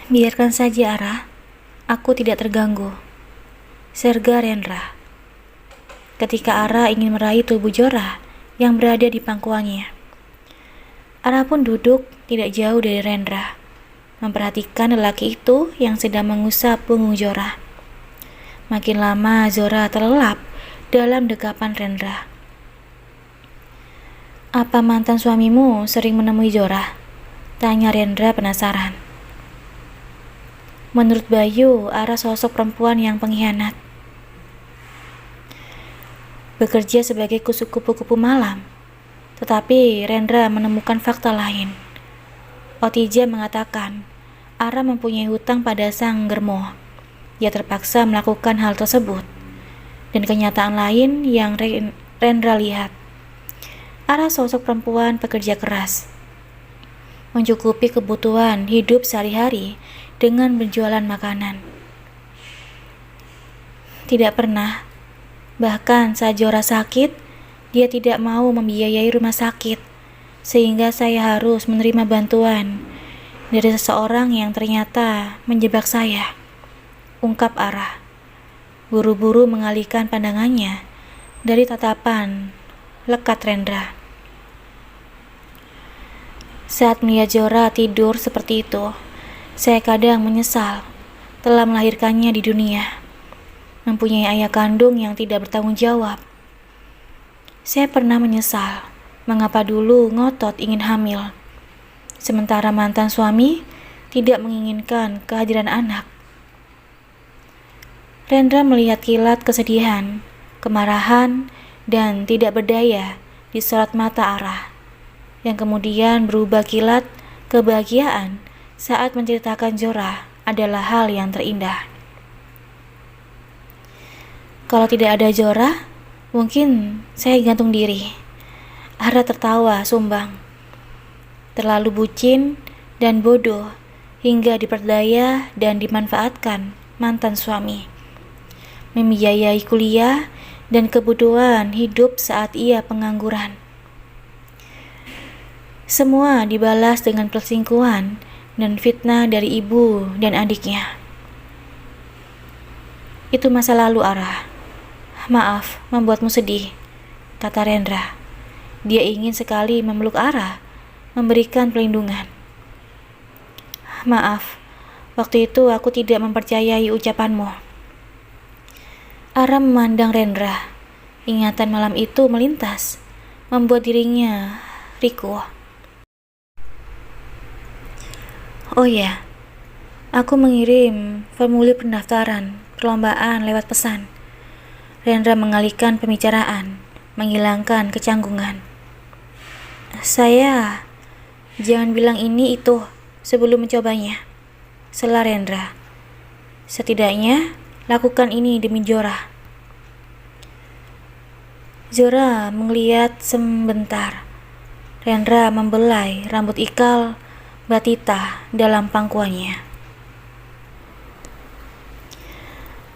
Biarkan saja, Ara. Aku tidak terganggu. Serga Rendra. Ketika Ara ingin meraih tubuh Jorah yang berada di pangkuannya, Ara pun duduk tidak jauh dari Rendra, memperhatikan lelaki itu yang sedang mengusap punggung Jorah. Makin lama Jorah terlelap dalam dekapan Rendra. "Apa mantan suamimu sering menemui Jorah?" tanya Rendra penasaran. Menurut Bayu, Ara sosok perempuan yang pengkhianat. Bekerja sebagai kupu-kupu malam. Tetapi Rendra menemukan fakta lain. Otija mengatakan, Ara mempunyai hutang pada sang Germo. Dia terpaksa melakukan hal tersebut. Dan kenyataan lain yang Rendra lihat. Ara sosok perempuan pekerja keras, mencukupi kebutuhan hidup sehari-hari dengan berjualan makanan. Tidak pernah, bahkan saat Jorah sakit, dia tidak mau membiayai rumah sakit, sehingga saya harus menerima bantuan dari seseorang yang ternyata menjebak saya, ungkap Ara, buru-buru mengalihkan pandangannya dari tatapan lekat Rendra. Saat melihat Jorah tidur seperti itu, saya kadang menyesal telah melahirkannya di dunia, mempunyai ayah kandung yang tidak bertanggung jawab. Saya pernah menyesal mengapa dulu ngotot ingin hamil, sementara mantan suami tidak menginginkan kehadiran anak. Rendra melihat kilat kesedihan, kemarahan, dan tidak berdaya di sorot mata Ara, yang kemudian berubah kilat kebahagiaan saat menceritakan Jorah adalah hal yang terindah. Kalau tidak ada Jorah, mungkin saya gantung diri. Ara tertawa sumbang. Terlalu bucin dan bodoh hingga diperdaya dan dimanfaatkan mantan suami, membiayai kuliah dan kebutuhan hidup saat ia pengangguran. Semua dibalas dengan perselingkuhan dan fitnah dari ibu dan adiknya. Itu masa lalu, Ara. Maaf membuatmu sedih, kata Rendra. Dia ingin sekali memeluk Ara, memberikan perlindungan. Maaf, waktu itu aku tidak mempercayai ucapanmu. Ara memandang Rendra. Ingatan malam itu melintas, membuat dirinya rikuh. Oh ya, aku mengirim formulir pendaftaran perlombaan lewat pesan. Rendra mengalihkan pembicaraan, menghilangkan kecanggungan. Saya jangan bilang ini itu sebelum mencobanya, sela Rendra. Setidaknya lakukan ini demi Jorah. Jorah melihat sebentar. Rendra membelai rambut ikal batita dalam pangkuannya.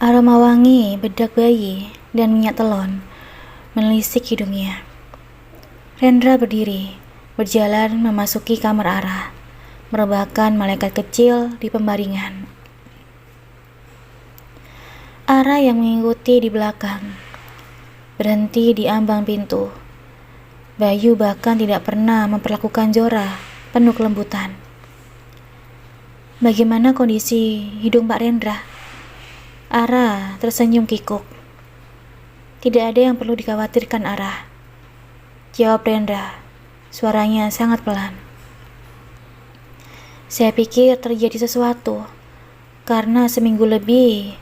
Aroma wangi bedak bayi dan minyak telon menelisik hidungnya. Rendra berdiri, berjalan memasuki kamar Ara, merebahkan malaikat kecil di pembaringan. Ara yang mengikuti di belakang, berhenti di ambang pintu. Bayu bahkan tidak pernah memperlakukan Jorah penuh kelembutan. Bagaimana kondisi hidung Pak Rendra? Ara tersenyum kikuk. Tidak ada yang perlu dikhawatirkan, Ara, jawab Rendra. Suaranya sangat pelan. Saya pikir terjadi sesuatu karena seminggu lebih.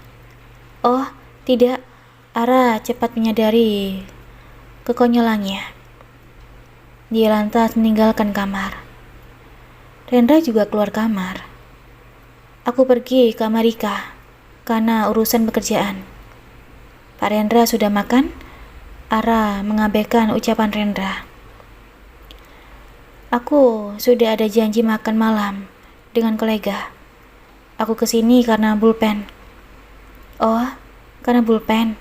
Oh, tidak. Ara cepat menyadari kekonyolannya. Dia lantas meninggalkan kamar. Rendra juga keluar kamar. Aku pergi ke Amerika karena urusan pekerjaan. Pak Rendra sudah makan? Ara mengabaikan ucapan Rendra. Aku sudah ada janji makan malam dengan kolega. Aku kesini karena pulpen. Oh, karena pulpen.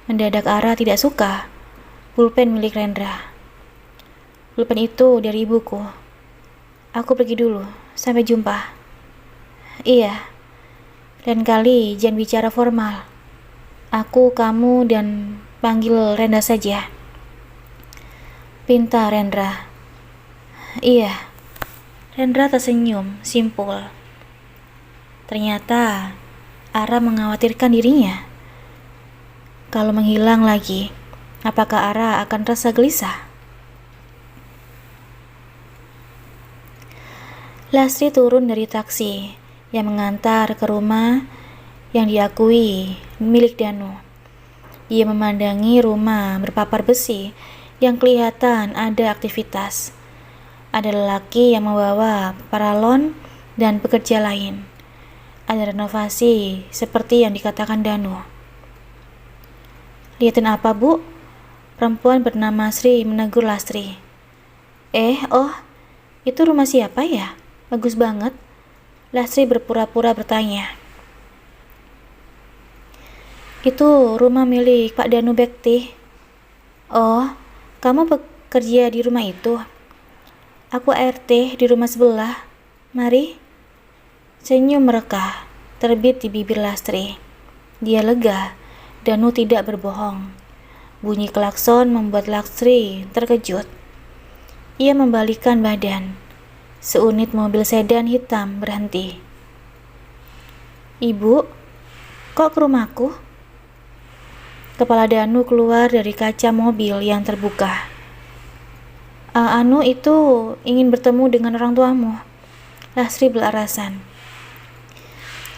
Mendadak Ara tidak suka pulpen milik Rendra. Pulpen itu dari ibuku. Aku pergi dulu. Sampai jumpa. Iya, lain kali jangan bicara formal. Aku, kamu, dan panggil Rendra saja. Pintar, Rendra. Iya, Rendra tersenyum, simpul. Ternyata Ara mengkhawatirkan dirinya. Kalau menghilang lagi, apakah Ara akan rasa gelisah? Lastri turun dari taksi yang mengantar ke rumah yang diakui milik Danu. Dia memandangi rumah berpapar besi yang kelihatan ada aktivitas. Ada lelaki yang membawa paralon dan pekerja lain. Ada renovasi seperti yang dikatakan Danu. Liatin apa, Bu? Perempuan bernama Sri menegur Lastri. Itu rumah siapa ya? Bagus banget. Lastri berpura-pura bertanya. Itu rumah milik Pak Danu Bekti. Oh, kamu bekerja di rumah itu? Aku ART di rumah sebelah. Mari. Senyum mereka terbit di bibir Lastri. Dia lega. Danu tidak berbohong. Bunyi klakson membuat Lastri terkejut. Ia membalikkan badan. Seunit mobil sedan hitam berhenti. Ibu, kok ke rumahku? Kepala Danu keluar dari kaca mobil yang terbuka. Itu ingin bertemu dengan orang tuamu. Lastri beralasan.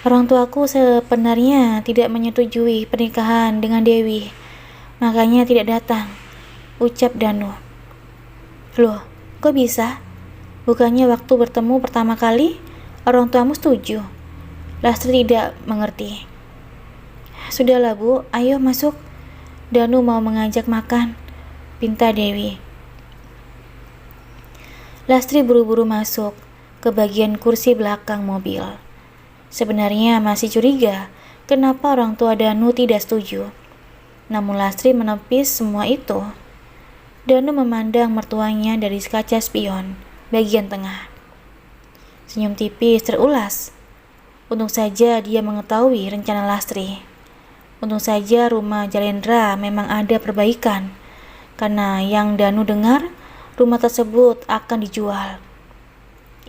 Orang tuaku sebenarnya tidak menyetujui pernikahan dengan Dewi, makanya tidak datang, ucap Danu. Loh, kok bisa? Bukannya waktu bertemu pertama kali, orang tuamu setuju? Lastri tidak mengerti. Sudahlah, Bu, ayo masuk. Danu mau mengajak makan, pinta Dewi. Lastri buru-buru masuk ke bagian kursi belakang mobil. Sebenarnya masih curiga kenapa orang tua Danu tidak setuju. Namun Lastri menepis semua itu. Danu memandang mertuanya dari kaca spion bagian tengah. Senyum tipis terulas. Untung saja dia mengetahui rencana Lastri. Untung saja rumah Jalendra memang ada perbaikan. Karena yang Danu dengar, rumah tersebut akan dijual.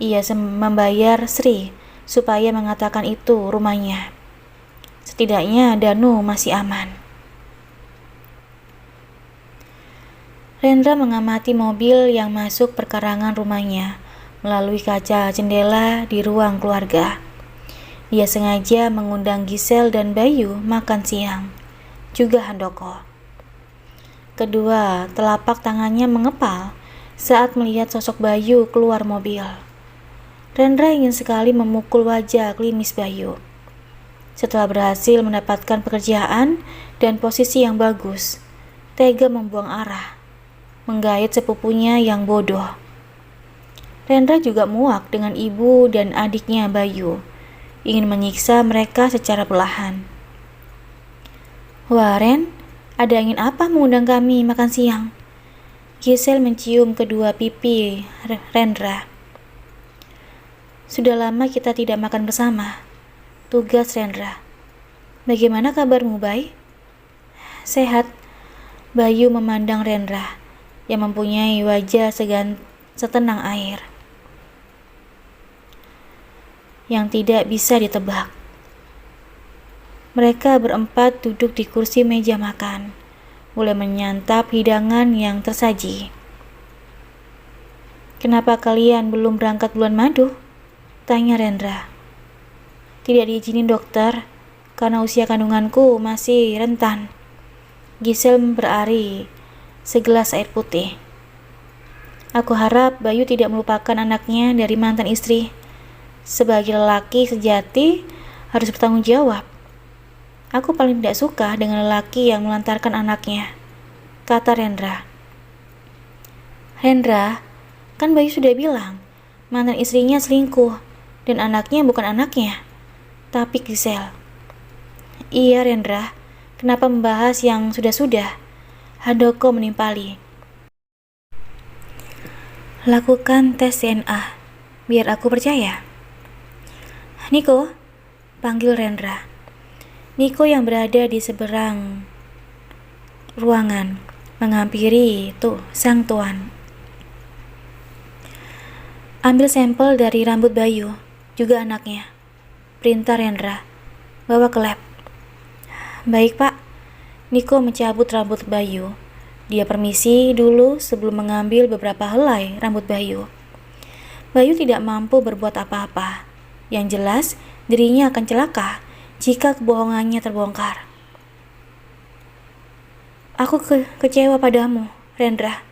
Ia membayar Sri supaya mengatakan itu rumahnya. Setidaknya Danu masih aman. Rendra mengamati mobil yang masuk perkarangan rumahnya melalui kaca jendela di ruang keluarga. Dia sengaja mengundang Gisel dan Bayu makan siang, juga Handoko. Kedua telapak tangannya mengepal saat melihat sosok Bayu keluar mobil. Rendra ingin sekali memukul wajah klimis Bayu. Setelah berhasil mendapatkan pekerjaan dan posisi yang bagus, tega membuang arah, menggait sepupunya yang bodoh. Rendra juga muak dengan ibu dan adiknya Bayu, ingin menyiksa mereka secara perlahan. Wah, Ren, ada angin apa mengundang kami makan siang? Gisel mencium kedua pipi Rendra. Sudah lama kita tidak makan bersama. Tugas Rendra. Bagaimana kabarmu, Bay? Sehat. Bayu memandang Rendra yang mempunyai wajah setenang air yang tidak bisa ditebak. Mereka berempat duduk di kursi meja makan, mulai menyantap hidangan yang tersaji. Kenapa kalian belum berangkat bulan madu? Tanya Rendra. Tidak diizinin dokter, karena usia kandunganku masih rentan. Gisel berari segelas air putih. Aku harap Bayu tidak melupakan anaknya dari mantan istri. Sebagai lelaki sejati harus bertanggung jawab. Aku paling tidak suka dengan lelaki yang melantarkan anaknya, kata Rendra. Rendra, kan Bayu sudah bilang mantan istrinya selingkuh dan anaknya bukan anaknya, tapi Gisel. Iya Rendra, kenapa membahas yang sudah-sudah? Handoko menimpali. Lakukan tes DNA, biar aku percaya. Niko, panggil Rendra. Niko yang berada di seberang ruangan menghampiri sang tuan. Ambil sampel dari rambut Bayu, juga anaknya. Perintah Rendra, bawa ke lab. Baik pak. Niko mencabut rambut Bayu. Dia permisi dulu sebelum mengambil beberapa helai rambut Bayu. Bayu tidak mampu berbuat apa-apa. Yang jelas, dirinya akan celaka jika kebohongannya terbongkar. Aku kecewa padamu, Rendra.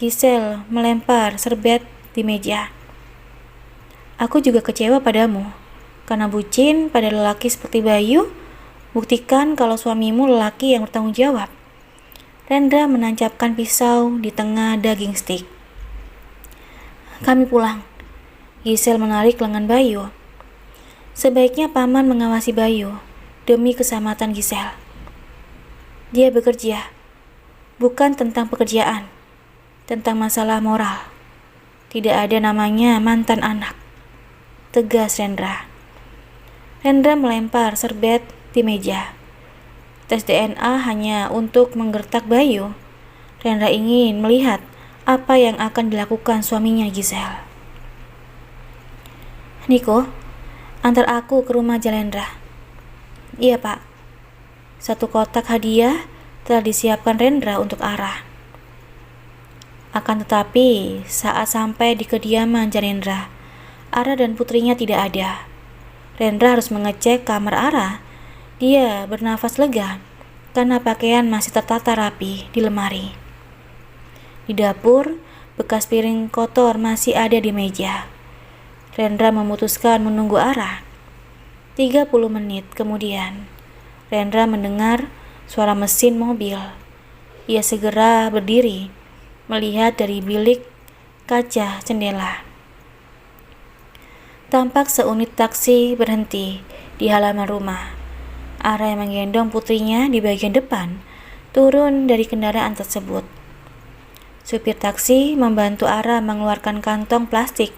Giselle melempar serbet di meja. Aku juga kecewa padamu, karena bucin pada lelaki seperti Bayu. Buktikan kalau suamimu lelaki yang bertanggung jawab. Rendra menancapkan pisau di tengah daging stik. Kami pulang. Giselle menarik lengan Bayu. Sebaiknya paman mengawasi Bayu demi keselamatan Giselle. Dia bekerja, bukan tentang pekerjaan, tentang masalah moral. Tidak ada namanya mantan anak. Tegas Rendra. Rendra melempar serbet di meja. Tes DNA hanya untuk menggertak Bayu. Rendra ingin melihat apa yang akan dilakukan suaminya Giselle. Niko, antar aku ke rumah Jalendra. Iya pak. Satu kotak hadiah telah disiapkan Rendra untuk Ara. Akan tetapi, saat sampai di kediaman Jalendra, Ara dan putrinya tidak ada. Rendra harus mengecek kamar Ara. Dia bernafas lega karena pakaian masih tertata rapi di lemari. Di dapur, bekas piring kotor masih ada di meja. Rendra memutuskan menunggu Ara. 30 menit kemudian, Rendra mendengar suara mesin mobil. Ia segera berdiri, melihat dari bilik kaca jendela. Tampak seunit taksi berhenti di halaman rumah. Ara yang menggendong putrinya di bagian depan turun dari kendaraan tersebut. Supir taksi membantu Ara mengeluarkan kantong plastik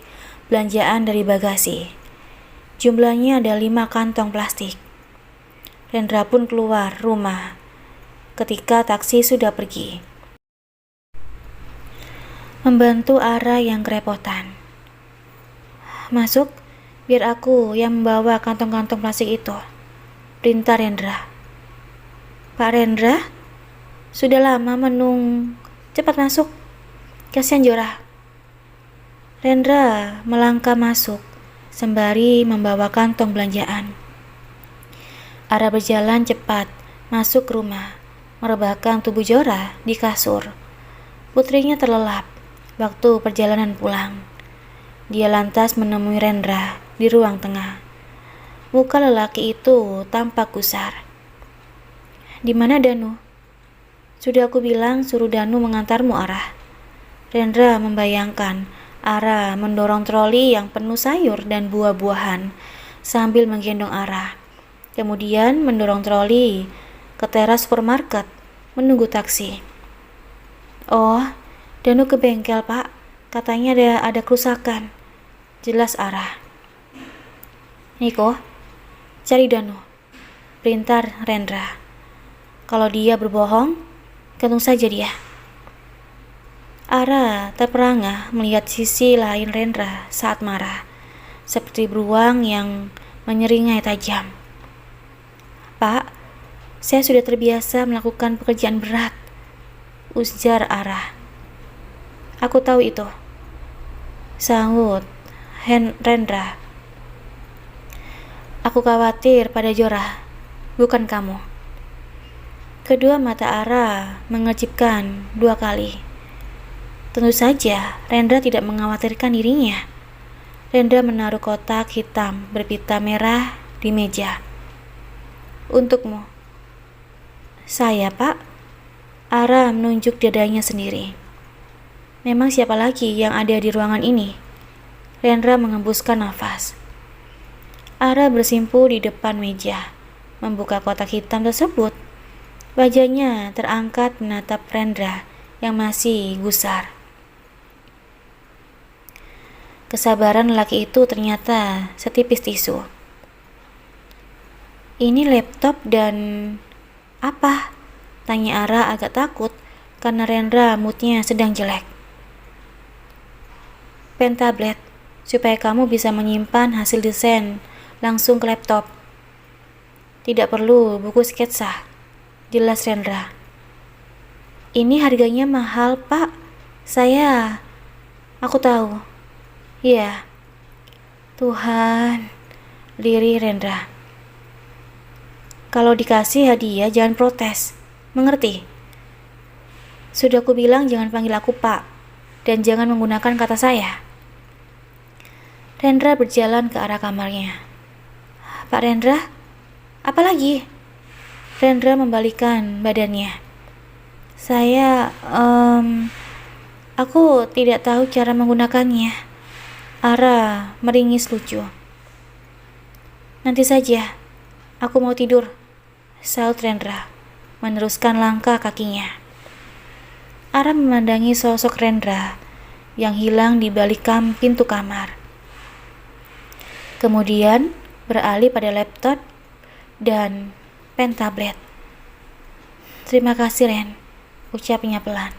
belanjaan dari bagasi. Jumlahnya ada 5 kantong plastik. Rendra pun keluar rumah ketika taksi sudah pergi. Membantu Ara yang kerepotan. Masuk, biar aku yang membawa kantong-kantong plastik itu. Perintah Rendra. Pak Rendra, sudah lama cepat masuk. Kasihan Jorah. Rendra melangkah masuk, sembari membawa kantong belanjaan. Ara berjalan cepat masuk rumah, merebahkan tubuh Jorah di kasur. Putrinya terlelap waktu perjalanan pulang. Dia lantas menemui Rendra di ruang tengah. Muka lelaki itu tampak gusar. Di mana Danu? Sudah aku bilang suruh Danu mengantarmu, Ara. Rendra membayangkan Ara mendorong troli yang penuh sayur dan buah-buahan sambil menggendong Ara. Kemudian mendorong troli ke teras supermarket menunggu taksi. Oh, Danu ke bengkel, Pak. Katanya ada kerusakan. Jelas Ara. Niko, cari Danu. Perintah Rendra. Kalau dia berbohong, gantung saja dia. Ara terperangah melihat sisi lain Rendra saat marah, seperti beruang yang menyeringai tajam. Pak, saya sudah terbiasa melakukan pekerjaan berat, ujar Ara. Aku tahu itu, sahut Rendra. Aku khawatir pada Jorah, bukan kamu. Kedua mata Ara mengejipkan 2 kali. Tentu saja, Rendra tidak mengkhawatirkan dirinya. Rendra menaruh kotak hitam berpita merah di meja. Untukmu. Saya, Pak? Ara menunjuk dadanya sendiri. Memang siapa lagi yang ada di ruangan ini? Rendra mengembuskan nafas. Ara bersimpu di depan meja, membuka kotak hitam tersebut. Wajahnya terangkat menatap Rendra yang masih gusar. Kesabaran lelaki itu ternyata setipis tisu. Ini laptop dan apa? Tanya Ara agak takut karena Rendra moodnya sedang jelek. Pen tablet, supaya kamu bisa menyimpan hasil desain langsung ke laptop. Tidak perlu buku sketsa, jelas Rendra. Ini harganya mahal, Pak. Aku tahu. Iya. Tuhan, lirih Rendra. Kalau dikasih hadiah jangan protes, mengerti? Sudah aku bilang jangan panggil aku Pak, dan jangan menggunakan kata saya. Rendra berjalan ke arah kamarnya. Pak Rendra, apa lagi? Rendra membalikkan badannya. Aku tidak tahu cara menggunakannya. Ara meringis lucu. Nanti saja, aku mau tidur, saut Rendra, meneruskan langkah kakinya. Ara memandangi sosok Rendra yang hilang di balik pintu kamar. Kemudian beralih pada laptop dan pen tablet. Terima kasih, Ren, ucapnya pelan.